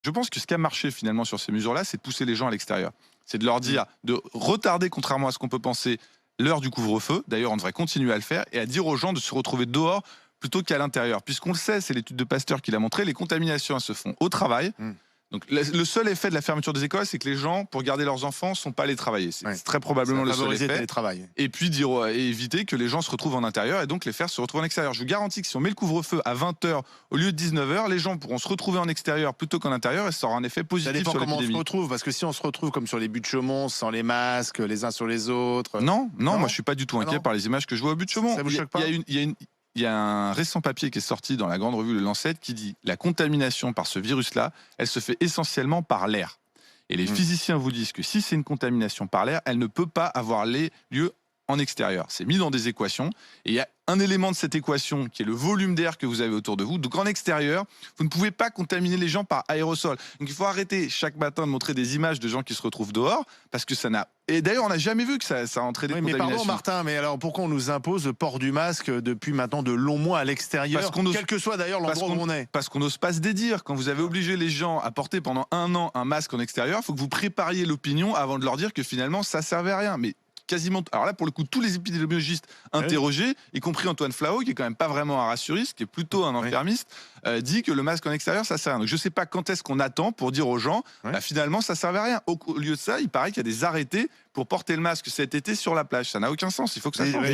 Je pense que ce qui a marché finalement sur ces mesures-là, c'est de pousser les gens à l'extérieur. C'est de leur dire de retarder, contrairement à ce qu'on peut penser, l'heure du couvre-feu. D'ailleurs, on devrait continuer à le faire et à dire aux gens de se retrouver dehors plutôt qu'à l'intérieur. Puisqu'on le sait, c'est l'étude de Pasteur qui l'a montré, les contaminations elles se font au travail. Donc le seul effet de la fermeture des écoles, c'est que les gens, pour garder leurs enfants, ne sont pas allés travailler. C'est très probablement le seul effet. Et puis et éviter que les gens se retrouvent en intérieur et donc les faire se retrouver en extérieur. Je vous garantis que si on met le couvre-feu à 20h au lieu de 19h, les gens pourront se retrouver en extérieur plutôt qu'en intérieur et ça aura un effet positif sur l'épidémie. Ça dépend comment on se retrouve, parce que si on se retrouve comme sur les buts de Chaumont, sans les masques, les uns sur les autres... Non, moi je suis pas du tout inquiet par les images que je vois au but de Chaumont. Ça vous choque pas? Il y a un récent papier qui est sorti dans la grande revue Le Lancet qui dit la contamination par ce virus-là, elle se fait essentiellement par l'air. Et les physiciens vous disent que si c'est une contamination par l'air, elle ne peut pas avoir lieu en extérieur. C'est mis dans des équations et il y a un élément de cette équation qui est le volume d'air que vous avez autour de vous. Donc en extérieur, vous ne pouvez pas contaminer les gens par aérosol. Donc il faut arrêter chaque matin de montrer des images de gens qui se retrouvent dehors parce que ça n'a... Et d'ailleurs, on n'a jamais vu que ça a entraîné des contaminations. Mais pardon Martin, mais alors pourquoi on nous impose le port du masque depuis maintenant de longs mois à l'extérieur, quel que soit d'ailleurs l'endroit où on est? Parce qu'on n'ose pas se dédire. Quand vous avez obligé les gens à porter pendant 1 an un masque en extérieur, il faut que vous prépariez l'opinion avant de leur dire que finalement ça servait à rien. Mais quasiment, alors là pour le coup tous les épidémiologistes interrogés, y compris Antoine Flahault qui est quand même pas vraiment un rassuriste, qui est plutôt un enfermiste, dit que le masque en extérieur ça sert à rien. Donc je sais pas quand est-ce qu'on attend pour dire aux gens finalement ça servait à rien. Au lieu de ça, il paraît qu'il y a des arrêtés pour porter le masque cet été sur la plage. Ça n'a aucun sens, il faut que ça change.